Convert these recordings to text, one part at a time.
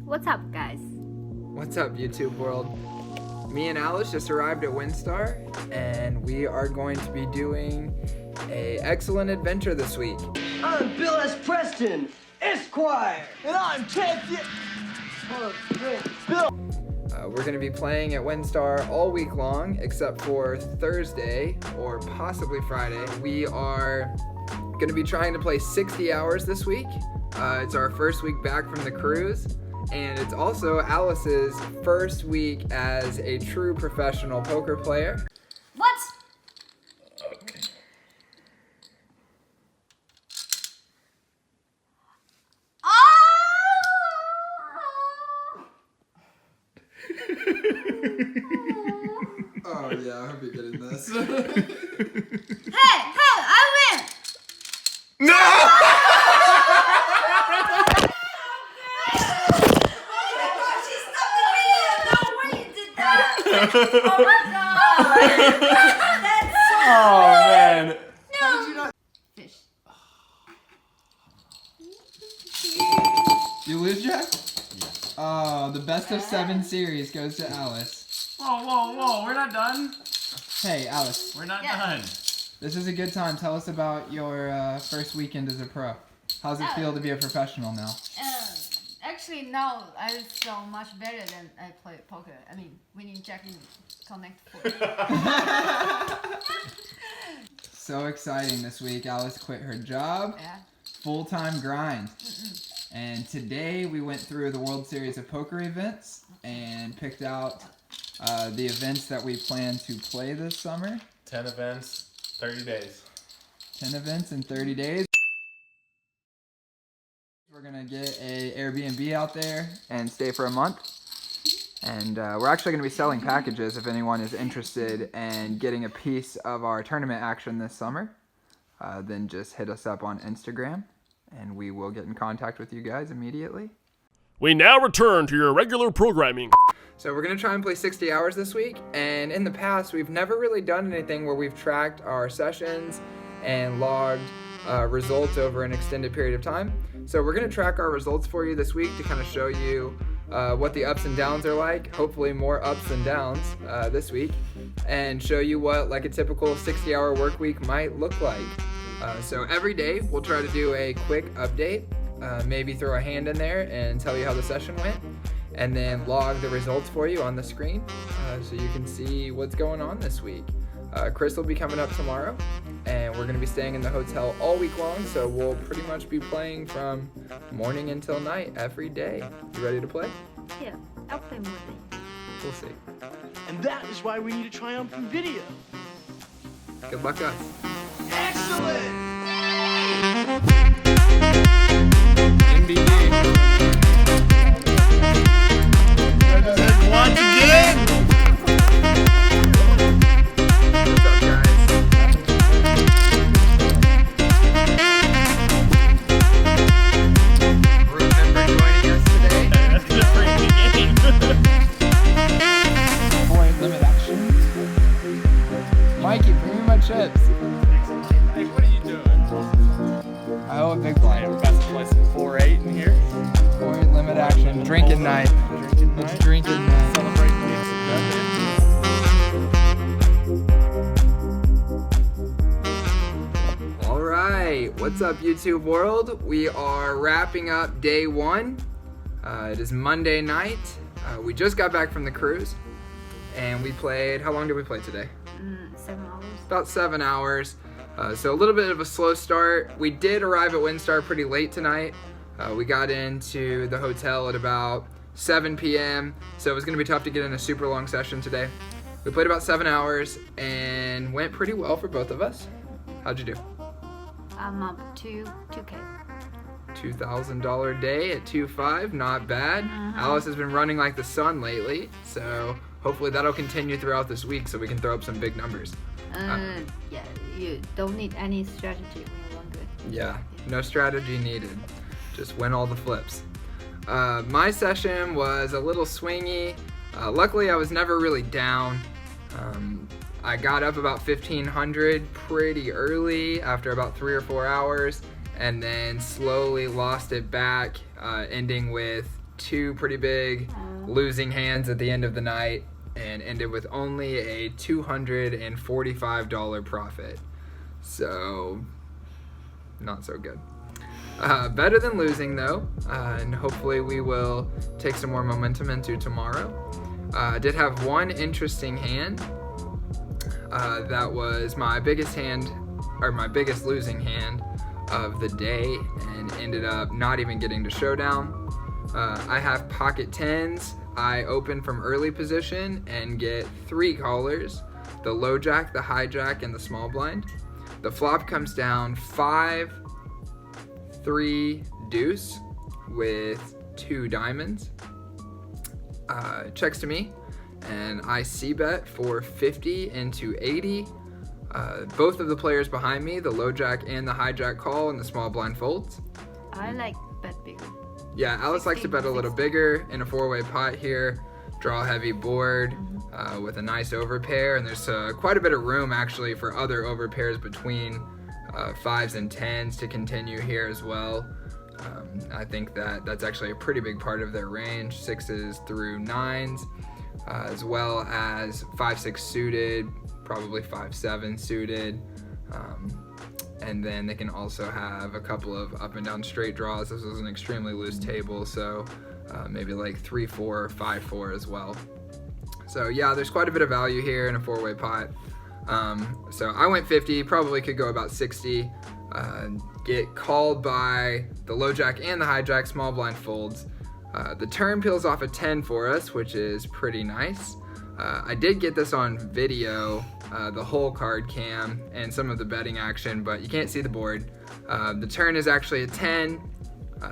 What's up, guys? What's up, YouTube world? Me and Alice just arrived at Winstar, and we are going to be doing a excellent adventure this week. I'm Bill S. Preston, Esquire, and I'm Ted. Bill. We're going to be playing at Winstar all week long, except for Thursday or possibly Friday. We are going to be trying to play 60 hours this week. It's our first week back from the cruise, and it's also Alice's first week as a true professional poker player. What? Okay. Oh yeah, I hope you're getting this. Hey, I win! No! She stopped the video! No way you did that! Oh my god! That's so Oh man. No. How did you not? Fish. You lose, Jack? Yeah. Oh, the best of 7 series goes to Alice. Whoa, we're not done. Hey, Alice. We're not Yeah. done. This is a good time. Tell us about your first weekend as a pro. How's it feel to be a professional now? Actually, now I feel much better than I played poker. I mean, winning Jack in Connect 4. So exciting this week. Alice quit her job. Yeah. Full-time grind. And today we went through the World Series of Poker events and picked out the events that we plan to play this summer. 10 events, 30 days. 10 events in 30 days. We're gonna get a Airbnb out there And stay for a month. And we're actually going to be selling packages if anyone is interested in getting a piece of our tournament action this summer. Then just hit us up on Instagram, and we will get in contact with you guys immediately. We now return to your regular programming. So we're going to try and play 60 hours this week, and in the past we've never really done anything where we've tracked our sessions and logged results over an extended period of time. So we're going to track our results for you this week to kind of show you what the ups and downs are like, hopefully more ups than downs this week, and show you what like a typical 60-hour work week might look like. So every day we'll try to do a quick update, maybe throw a hand in there and tell you how the session went, and then log the results for you on the screen so you can see what's going on this week. Cris will be coming up tomorrow, and we're going to be staying in the hotel all week long, so we'll pretty much be playing from morning until night every day. You ready to play? Yeah, I'll play more than We'll see. And that is why we need a triumphant video. Good luck, guys. Excellent! Once again! What's up, guys? Room member joining us today. That's gonna bring the game. point limit action. Mikey, bring me my chips. Hey, what are you doing? I owe a big blind. We're about to play some 4-8 in here. Point limit action. Drinking night. Drinking It's night. drinking night. Celebrate the next All right, what's up, YouTube world? We are wrapping up day 1. It is Monday night. We just got back from the cruise, and we played. How long did we play today? 7 hours. About 7 hours. So a little bit of a slow start. We did arrive at Winstar pretty late tonight. We got into the hotel at about 7 p.m. So it was going to be tough to get in a super long session today. We played about 7 hours and went pretty well for both of us. How'd you do? I'm up to 2K. $2,000 day at 2.5, not bad. Alice has been running like the sun lately, so hopefully that'll continue throughout this week so we can throw up some big numbers. Yeah, you don't need any strategy when you run good. Yeah, no strategy needed. Just win all the flips. My session was a little swingy. Luckily, I was never really down. I got up about 1500 pretty early after about 3 or 4 hours, and then slowly lost it back, ending with 2 pretty big losing hands at the end of the night and ended with only a $245 profit. So, not so good. Better than losing though, and hopefully we will take some more momentum into tomorrow. I did have one interesting hand. That was my biggest losing hand of the day, and ended up not even getting to showdown. I have pocket 10s. I open from early position and get 3 callers: the low jack, the high jack, and the small blind. The flop comes down 5, 3 deuce with 2 diamonds. Checks to me, and I c-bet for 50 into 80. Both of the players behind me, the low jack and the high jack, call, and the small blind folds. I like bet bigger. Yeah, Alice likes to bet a little bigger in a 4-way pot here. Draw a heavy board with a nice overpair, and there's quite a bit of room actually for other overpairs between 5s and 10s to continue here as well. I think that's actually a pretty big part of their range, 6s through 9s, as well as 5-6 suited, probably 5-7 suited. And then they can also have a couple of up and down straight draws. This was an extremely loose table, so maybe like 3-4 or 5-4 as well. So yeah, there's quite a bit of value here in a 4-way pot. So I went 50, probably could go about 60. Get called by the low jack and the high jack, small blind folds. The turn peels off a 10 for us, which is pretty nice. I did get this on video, the whole card cam and some of the betting action, but you can't see the board. The turn is actually a 10,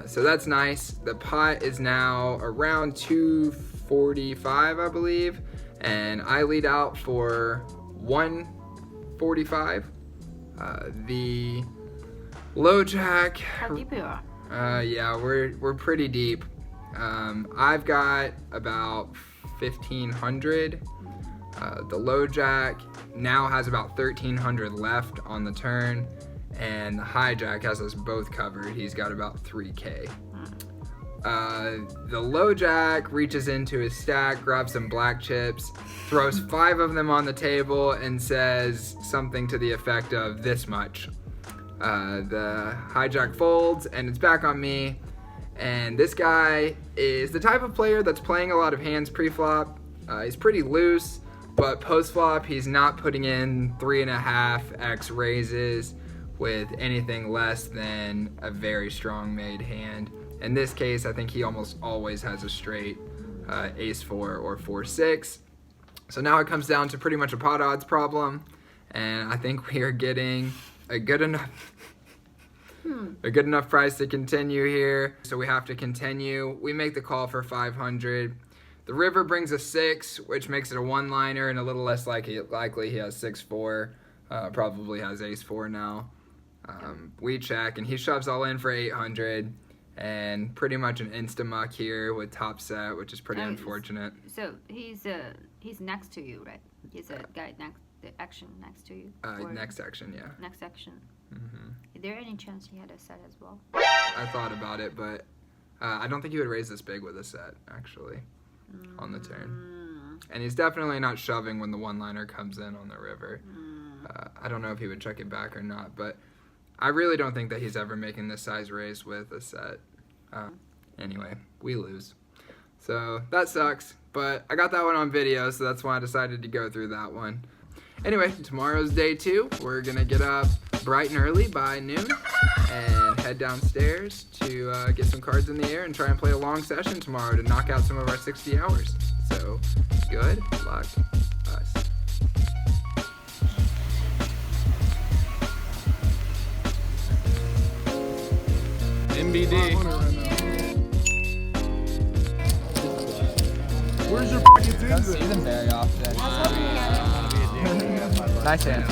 so that's nice. The pot is now around 245, I believe, and I lead out for 145. The low jack. How deep you are? Yeah, we're pretty deep. I've got about 1,500. The low jack now has about 1,300 left on the turn, and the high jack has us both covered. He's got about 3K. The low jack reaches into his stack, grabs some black chips, throws 5 of them on the table, and says something to the effect of this much. The high jack folds, and it's back on me. And this guy is the type of player that's playing a lot of hands pre-flop. He's pretty loose, but post-flop he's not putting in 3.5x raises with anything less than a very strong made hand. In this case, I think he almost always has a straight ace-4 or 4-6. So now it comes down to pretty much a pot odds problem, and I think we are getting a good enough price to continue here. So we have to continue. We make the call for 500. The river brings a 6, which makes it a one-liner and a little less likely he has 6-4. Probably has ace-4 now. We check, and he shoves all in for 800, and pretty much an insta-muck here with top set, which is pretty unfortunate. So he's next to you, right? He's a guy the action next to you. Next action, yeah. Next action. Mm-hmm. Is there any chance he had a set as well? I thought about it, but I don't think he would raise this big with a set, actually, on the turn. And he's definitely not shoving when the one-liner comes in on the river. I don't know if he would check it back or not, but I really don't think that he's ever making this size raise with a set. Anyway, we lose. So that sucks, but I got that one on video, so that's why I decided to go through that one. Anyway, tomorrow's day 2. We're going to get up bright and early by noon and head downstairs to get some cards in the air and try and play a long session tomorrow to knock out some of our 60 hours. So, good luck, us. MBD. Where's your pocket Don't see them very often. Nice hand.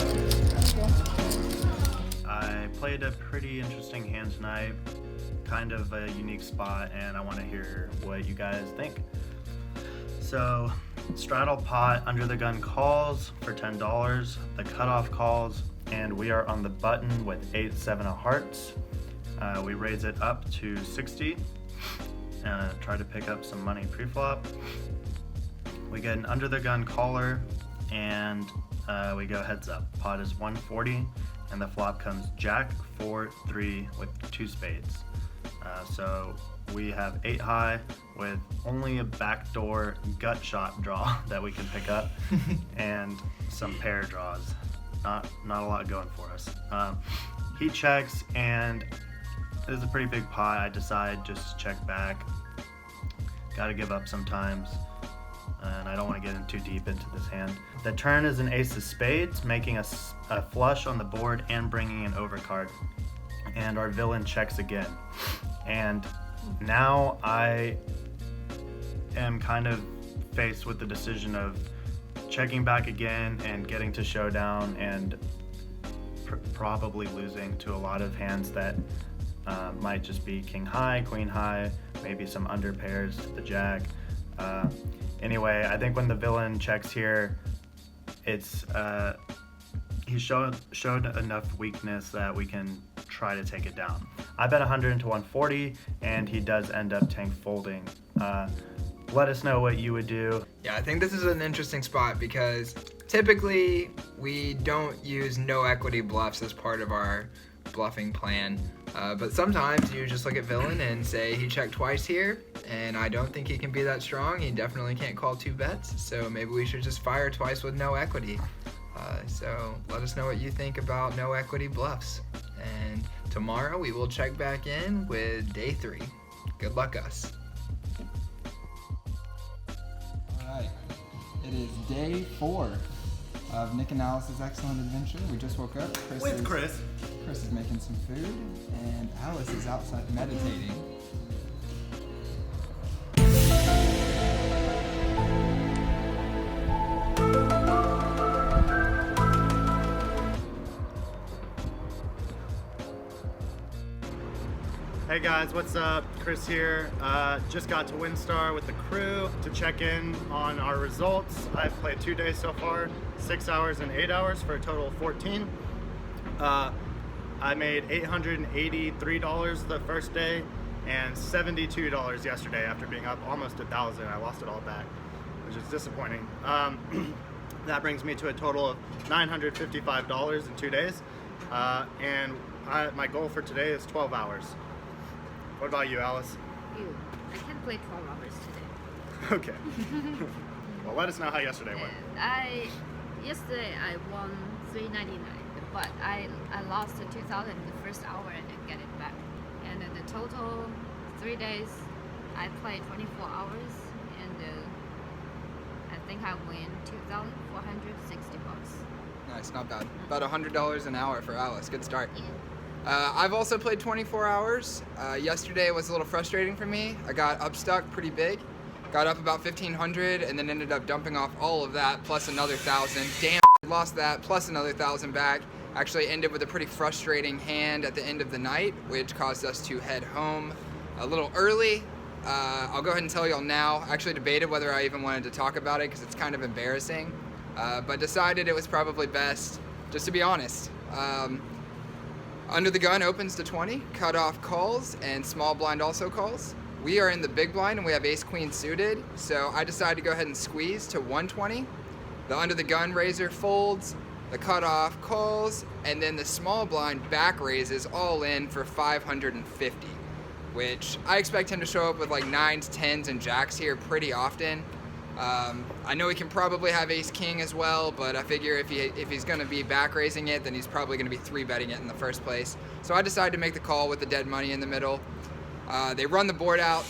I played a pretty interesting hand tonight, kind of a unique spot, and I want to hear what you guys think. So, straddle pot under the gun calls for $10, the cutoff calls, and we are on the button with 8-7 of hearts. We raise it up to 60. try to pick up some money pre-flop. We get an under the gun caller, and we go heads up. Pot is 140, and the flop comes Jack 4-3 with 2 spades. So we have 8 high with only a backdoor gut shot draw that we can pick up, and some pair draws. Not a lot going for us. He checks, and this is a pretty big pot. I decide just to check back. Got to give up sometimes, and I don't want to get in too deep into this hand. The turn is an ace of spades, making a flush on the board and bringing an overcard. And our villain checks again. And now I am kind of faced with the decision of checking back again and getting to showdown and probably losing to a lot of hands that might just be king high, queen high, maybe some under pairs to the jack. Anyway, I think when the villain checks here, it's he showed enough weakness that we can try to take it down. I bet 100 into 140, and he does end up tank folding. Let us know what you would do. Yeah, I think this is an interesting spot because typically we don't use no equity bluffs as part of our bluffing plan. But sometimes you just look at villain and say he checked twice here, and I don't think he can be that strong. He definitely can't call 2 bets, so maybe we should just fire twice with no equity. So let us know what you think about no equity bluffs. And tomorrow we will check back in with day 3. Good luck, us. Alright, it is day 4 of Nick and Alice's excellent adventure. We just woke up. Chris is making some food, and Alice is outside meditating. Hey guys, what's up? Chris here. Just got to Winstar with the crew to check in on our results. I've played 2 days so far, 6 hours and 8 hours for a total of 14. I made $883 the first day and $72 yesterday after being up almost 1,000. I lost it all back, which is disappointing. That brings me to a total of $955 in 2 days. And my goal for today is 12 hours. What about you, Alice? I can play 12 hours today. Okay. Well, let us know how yesterday went. Yesterday I won $399, but I lost $2,000 in the first hour and then get it back. And then the total 3 days I played 24 hours, and I think I win $2,460. Nice, not bad. About $100 an hour for Alice. Good start. Yeah. I've also played 24 hours. Yesterday was a little frustrating for me. I got upstuck pretty big. Got up about 1,500 and then ended up dumping off all of that plus another 1,000. Damn, lost that plus another 1,000 back. Actually ended with a pretty frustrating hand at the end of the night, which caused us to head home a little early. I'll go ahead and tell y'all now. I actually debated whether I even wanted to talk about it because it's kind of embarrassing, but decided it was probably best just to be honest. Under the gun opens to 20, cutoff calls, and small blind also calls. We are in the big blind and we have ace queen suited, so I decided to go ahead and squeeze to 120. The under the gun raiser folds, the cutoff calls, and then the small blind back raises all in for 550, which I expect him to show up with like 9s, 10s, and jacks here pretty often. I know he can probably have ace king as well, but I figure if he's going to be back raising it, then he's probably going to be 3-betting it in the first place. So I decided to make the call with the dead money in the middle. They run the board out.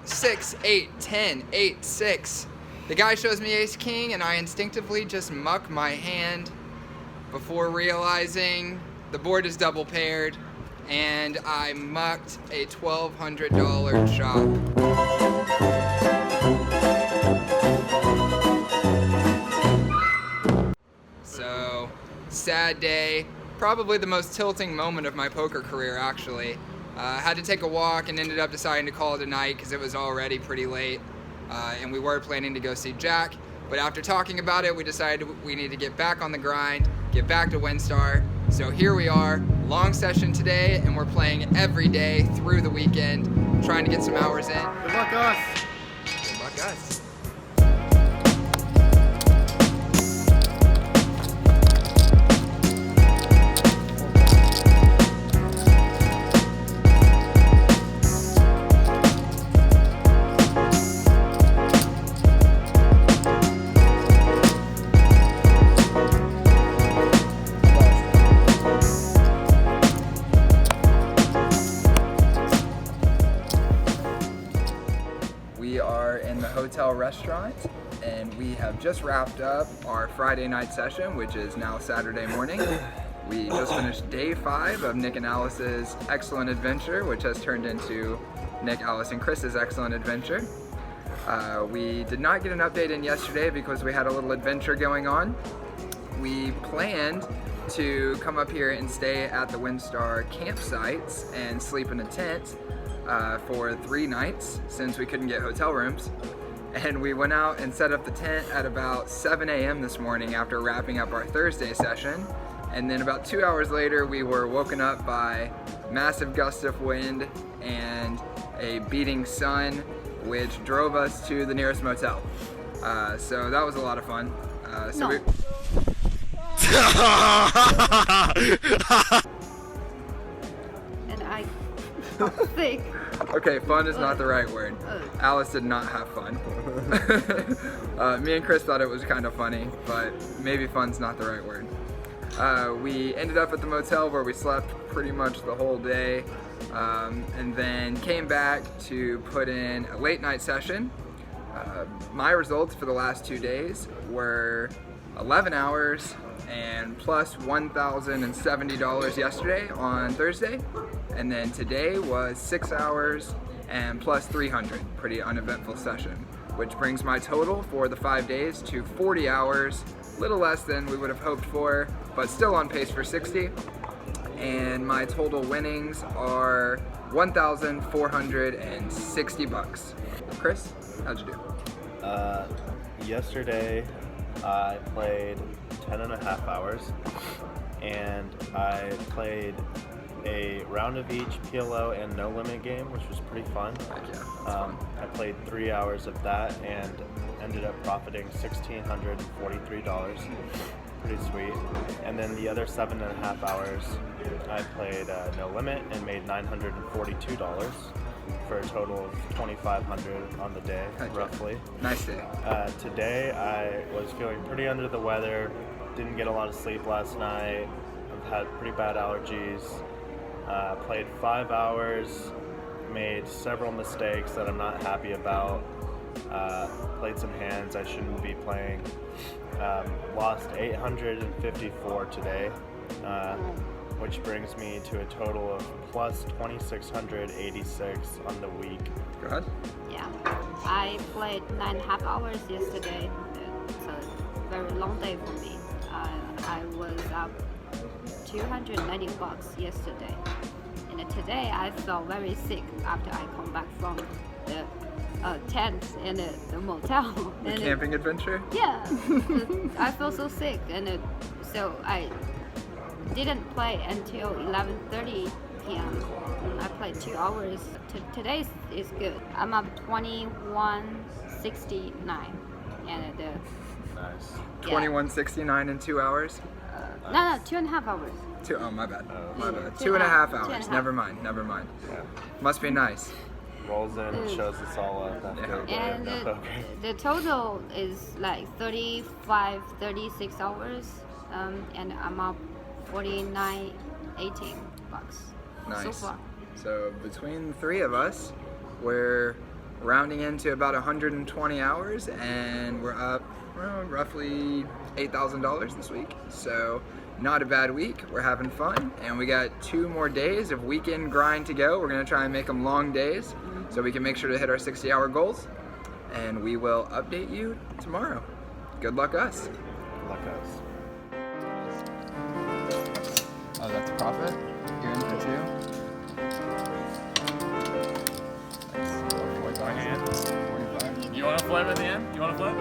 6, 8, 10, 8, 6. The guy shows me ace king, and I instinctively just muck my hand before realizing the board is double paired, and I mucked a $1,200 chop. So, sad day. Probably the most tilting moment of my poker career, actually. Had to take a walk and ended up deciding to call it a night because it was already pretty late, and we were planning to go see Jack. But after talking about it, we decided we need to get back on the grind, get back to Winstar. So here we are, long session today, and we're playing every day through the weekend, trying to get some hours in. Good luck, us. Good luck, us. We are in the hotel restaurant, and we have just wrapped up our Friday night session, which is now Saturday morning. We just finished day 5 of Nick and Alice's excellent adventure, which has turned into Nick, Alice, and Chris's excellent adventure. We did not get an update in yesterday because we had a little adventure going on. We planned to come up here and stay at the Winstar campsites and sleep in a tent for 3 nights since we couldn't get hotel rooms. And we went out and set up the tent at about 7 a.m. this morning after wrapping up our Thursday session. And then about 2 hours later, we were woken up by massive gusts of wind and a beating sun, which drove us to the nearest motel. So that was a lot of fun. And I got sick. Okay, fun is not the right word. Alice did not have fun. Me and Chris thought it was kind of funny, but maybe fun's not the right word. We ended up at the motel where we slept pretty much the whole day, and then came back to put in a late night session. My results for the last 2 days were 11 hours and plus $1,070 yesterday on Thursday. And then today was 6 hours and plus 300, pretty uneventful session, which brings my total for the 5 days to 40 hours, little less than we would have hoped for, but still on pace for 60. And my total winnings are $1,460. Chris, how'd you do? Yesterday I played 10.5 hours, and I played a round of each PLO and no limit game, which was pretty fun. Heck yeah, I played 3 hours of that and ended up profiting $1,643. Pretty sweet. And then the other 7.5 hours, I played no limit and made $942 for a total of $2,500 on the day, roughly. Nice day. Today I was feeling pretty under the weather. Didn't get a lot of sleep last night. I've had pretty bad allergies. Played 5 hours, made several mistakes that I'm not happy about. Played some hands I shouldn't be playing. Lost 854 today, which brings me to a total of plus 2,686 on the week. Go ahead. Yeah, I played 9.5 hours yesterday. It's a very long day for me. I was up $290 yesterday, and today I felt very sick after I come back from the tent and the motel. The camping adventure? Yeah, I felt so sick, and so I didn't play until 11:30 p.m. I played 2 hours. Today is good. I'm up 2169, and Nice. 2169 in 2 hours? no, 2.5 hours. Oh, my bad. My bad. 2.5 2.5 hours. 2.5. Never mind. Yeah. Must be nice. Rolls in and shows us all up after And no poker. the total is like 36 hours, and I'm up $49.18 so Nice. far. So between the 3 of us, we're rounding into about 120 hours, and we're up roughly $8,000 this week. So not a bad week. We're having fun, and we got 2 more days of weekend grind to go. We're gonna try and make them long days so we can make sure to hit our 60-hour goals, and we will update you tomorrow. Good luck, us. Good luck, us. Oh, that's profit? You're in for 2? My hand. 45. You want to flip at the end? You want to flip?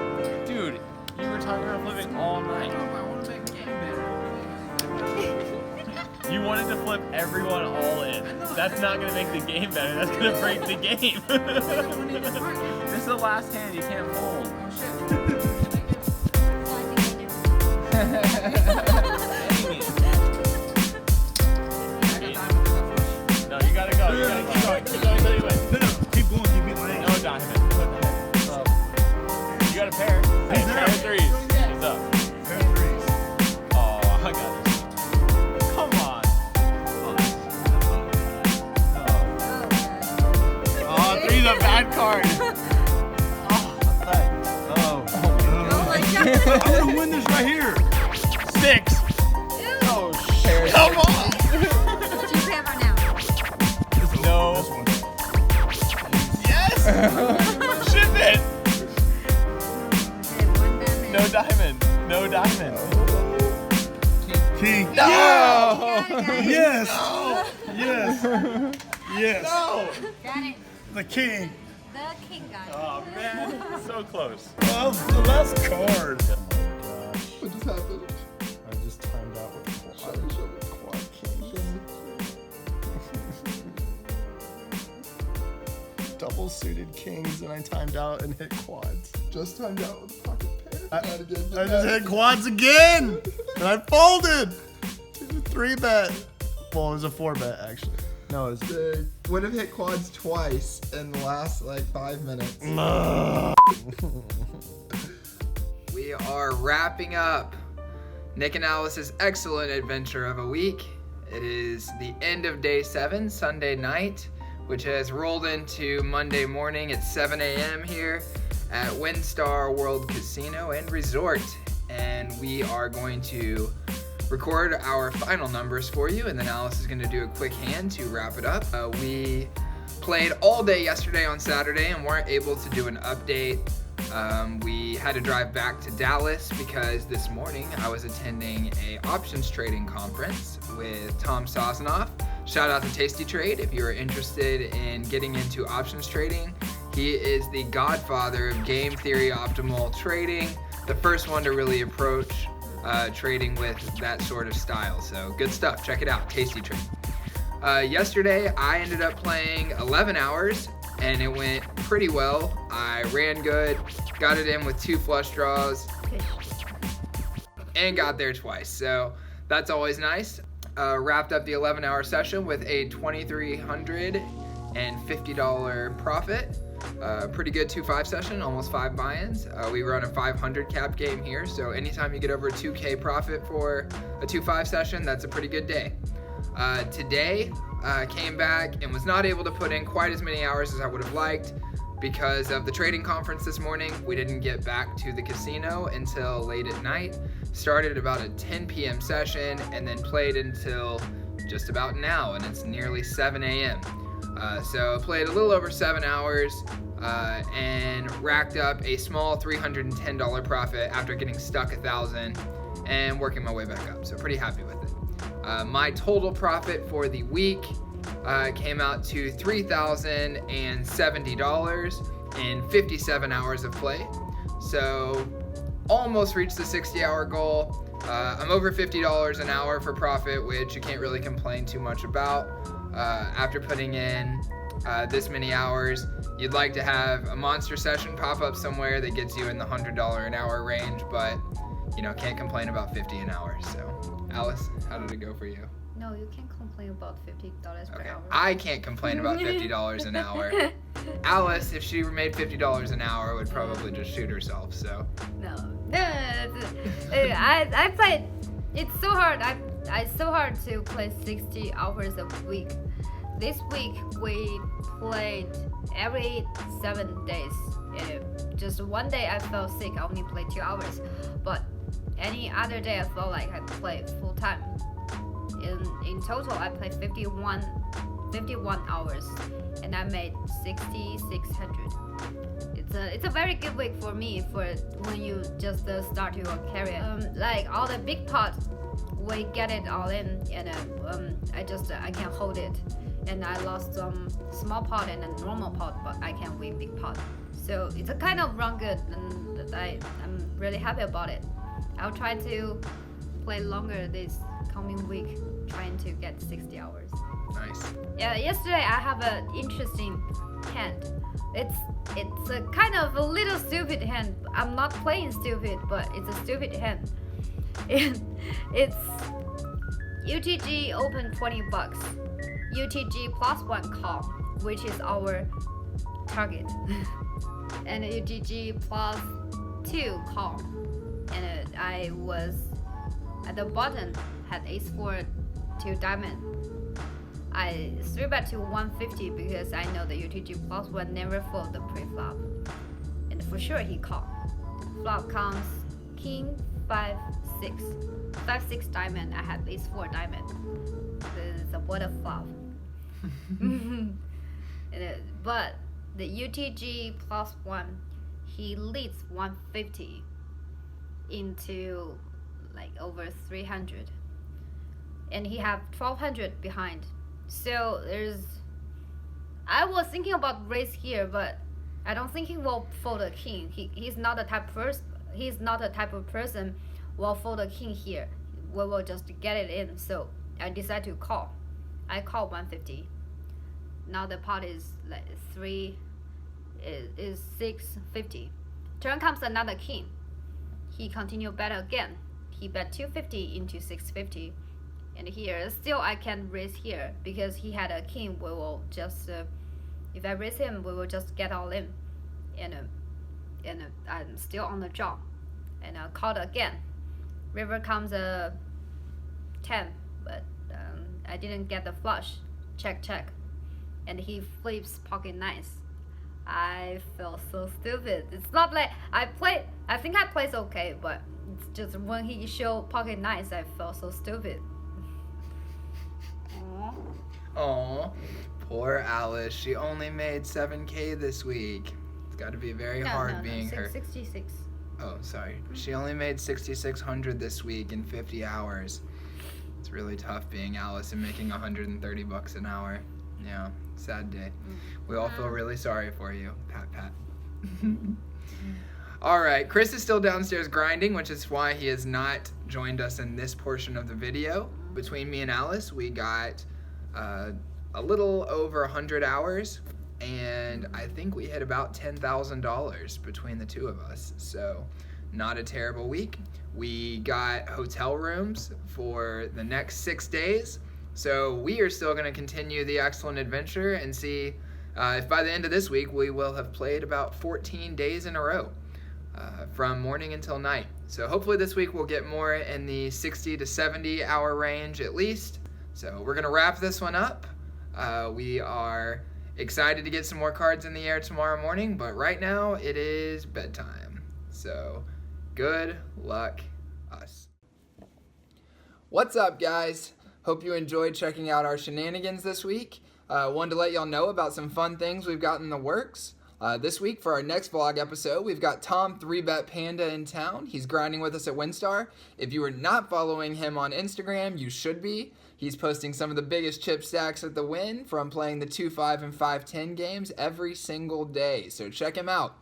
Dude, you were talking about flipping all night. I want to make game better. flip everyone all in. That's not gonna make the game better. That's gonna break the game. This is the last hand. You can't fold. No, you gotta go. You gotta keep going. Keep going until you win. No, keep going. Keep it like. No, Donovan. You got a pair. Hey, pair of threes. What's up? Pair of threes. Oh, I got this. Come on. Oh, three's a bad card. I want to win this right here. 6. Oh, shit. Come on. What you have right now? No. This one. Yes. Ship it. Okay, one diamond. No diamond. No diamond. King. No. Yes. Yes. Yes. No. Got it. The king. The king guy. Oh, man. So close. Oh, the last card. What just happened? I just timed out with quad kings. Double suited kings, and I timed out and hit quads. Just timed out with pocket pair. I just hit quads again, and I folded. It was a 3-bet. Well, it was a 4-bet actually. No, it was. Dang. Would have hit quads twice in the last like 5 minutes. We are wrapping up Nick and Alice's excellent adventure of a week. It is the end of day 7, Sunday night, which has rolled into Monday morning at 7 a.m. here at Winstar World Casino and Resort. And we are going to record our final numbers for you, and then Alice is going to do a quick hand to wrap it up. We played all day yesterday on Saturday and weren't able to do an update. We had to drive back to Dallas because this morning I was attending a options trading conference with Tom Sosnoff. Shout out to Tasty Trade if you're interested in getting into options trading. He is the godfather of game theory optimal trading, the first one to really approach trading with that sort of style. So good stuff, check it out, Tasty Trade. Yesterday I ended up playing 11 hours and it went pretty well. I ran good, got it in with 2 flush draws, and got there twice. So that's always nice. Wrapped up the 11-hour session with a $2,350 profit. Pretty good 2-5 session, almost 5 buy-ins. We run a 500 cap game here, so anytime you get over a 2K profit for a 2-5 session, that's a pretty good day. Today, came back and was not able to put in quite as many hours as I would have liked because of the trading conference this morning. We didn't get back to the casino until late at night. Started about a 10 p.m. session and then played until just about now, and it's nearly 7 a.m. So played a little over 7 hours and racked up a small $310 profit after getting stuck 1,000 and working my way back up. So pretty happy with it. My total profit for the week came out to $3,070 in 57 hours of play. So almost reached the 60-hour goal. I'm over $50 an hour for profit, which you can't really complain too much about. After putting in this many hours, you'd like to have a monster session pop up somewhere that gets you in the $100 an hour range, but you know, can't complain about 50 an hour. So Alice, how did it go for you? No, you can complain about $50 per Okay, hour. I can't complain about $50 an hour. Alice, if she made $50 an hour, would probably just shoot herself. So No, I played. It's so hard. It's so hard to play 60 hours a week. This week we played every 7 days. Just one day I felt sick. I only played 2 hours, but any other day I felt like I played full time. In total, I played 51 hours, and I made 6,600. It's a very good week for me for when you just start your career. Like all the big pot, we get it all in, and I can't hold it, and I lost some small pot and a normal pot, but I can win big pot. So it's a kind of run good, and I'm really happy about it. I'll try to play longer this coming week trying to get 60 hours. Nice. Yeah, yesterday I have an interesting hand. It's a kind of a little stupid hand. I'm not playing stupid, but it's a stupid hand. It's UTG open $20, UTG +1 call, which is our target, and UTG +2 call, and I was at the bottom, had ace-4 to diamond. I 3-bet to 150 because I know the UTG +1 never fold the pre-flop, and for sure he called. Flop comes king 5-6, 5-6 diamond. I have ace-4 diamond. It's a what a flop. But the UTG +1, he leads 150 into like over 300, and he have 1200 behind. So I was thinking about raise here, but I don't think he will fold a king. He's not the type of person will fold a king here. We will just get it in. So I decided to call. I call 150. Now the pot is like 650. Turn comes another king. He continue bet again. He bet 250 into 650. And here, still I can raise here because he had a king. We will just, if I raise him, we will just get all in. And I'm still on the draw. And I called again. River comes a 10, but I didn't get the flush. Check, check. And he flips pocket nines. I feel so stupid. It's not like I think I played okay, but it's just when he showed pocket nines, I felt so stupid. Aw, poor Alice. She only made 7K this week. It's got to be very hard being her. 66. Oh, sorry. She only made 6,600 this week in 50 hours. It's really tough being Alice and making $130 an hour. Yeah, sad day. We all feel really sorry for you. Pat, pat. All right, Cris is still downstairs grinding, which is why he has not joined us in this portion of the video. Between me and Alice, we got a little over 100 hours, and I think we hit about $10,000 between the two of us. So not a terrible week. We got hotel rooms for the next 6 days. So we are still going to continue the excellent adventure and see if by the end of this week we will have played about 14 days in a row from morning until night. So hopefully this week we'll get more in the 60 to 70 hour range at least. So we're going to wrap this one up. We are excited to get some more cards in the air tomorrow morning, but right now it is bedtime. So good luck us. What's up, guys? Hope you enjoyed checking out our shenanigans this week. Wanted to let y'all know about some fun things we've got in the works. This week for our next vlog episode, we've got Tom 3Bet Panda in town. He's grinding with us at Winstar. If you are not following him on Instagram, you should be. He's posting some of the biggest chip stacks at the win from playing the 2-5 and 5-10 games every single day. So check him out.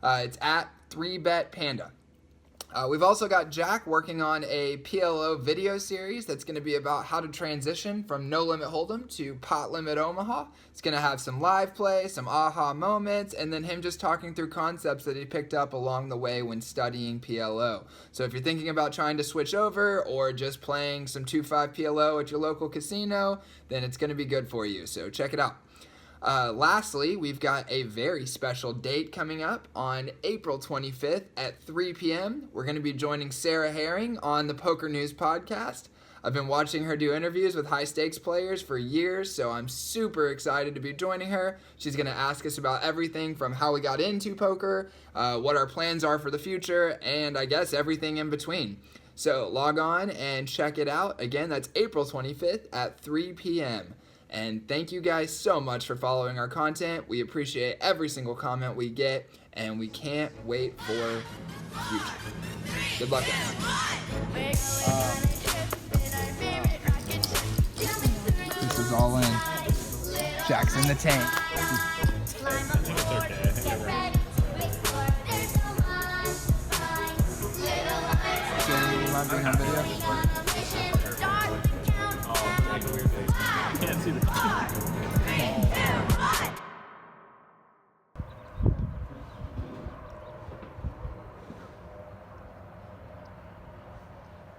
It's at 3Bet Panda. We've also got Jack working on a PLO video series that's going to be about how to transition from No Limit Hold'em to Pot Limit Omaha. It's going to have some live play, some aha moments, and then him just talking through concepts that he picked up along the way when studying PLO. So if you're thinking about trying to switch over or just playing some 2-5 PLO at your local casino, then it's going to be good for you. So check it out. Lastly, we've got a very special date coming up on April 25th at 3 p.m. We're going to be joining Sarah Herring on the Poker News podcast. I've been watching her do interviews with high-stakes players for years, so I'm super excited to be joining her. She's going to ask us about everything from how we got into poker, what our plans are for the future, and I guess everything in between. So log on and check it out. Again, that's April 25th at 3 p.m. And thank you guys so much for following our content. We appreciate every single comment we get, and we can't wait for the future. Good luck, guys. This is all in. Jack's in the tank.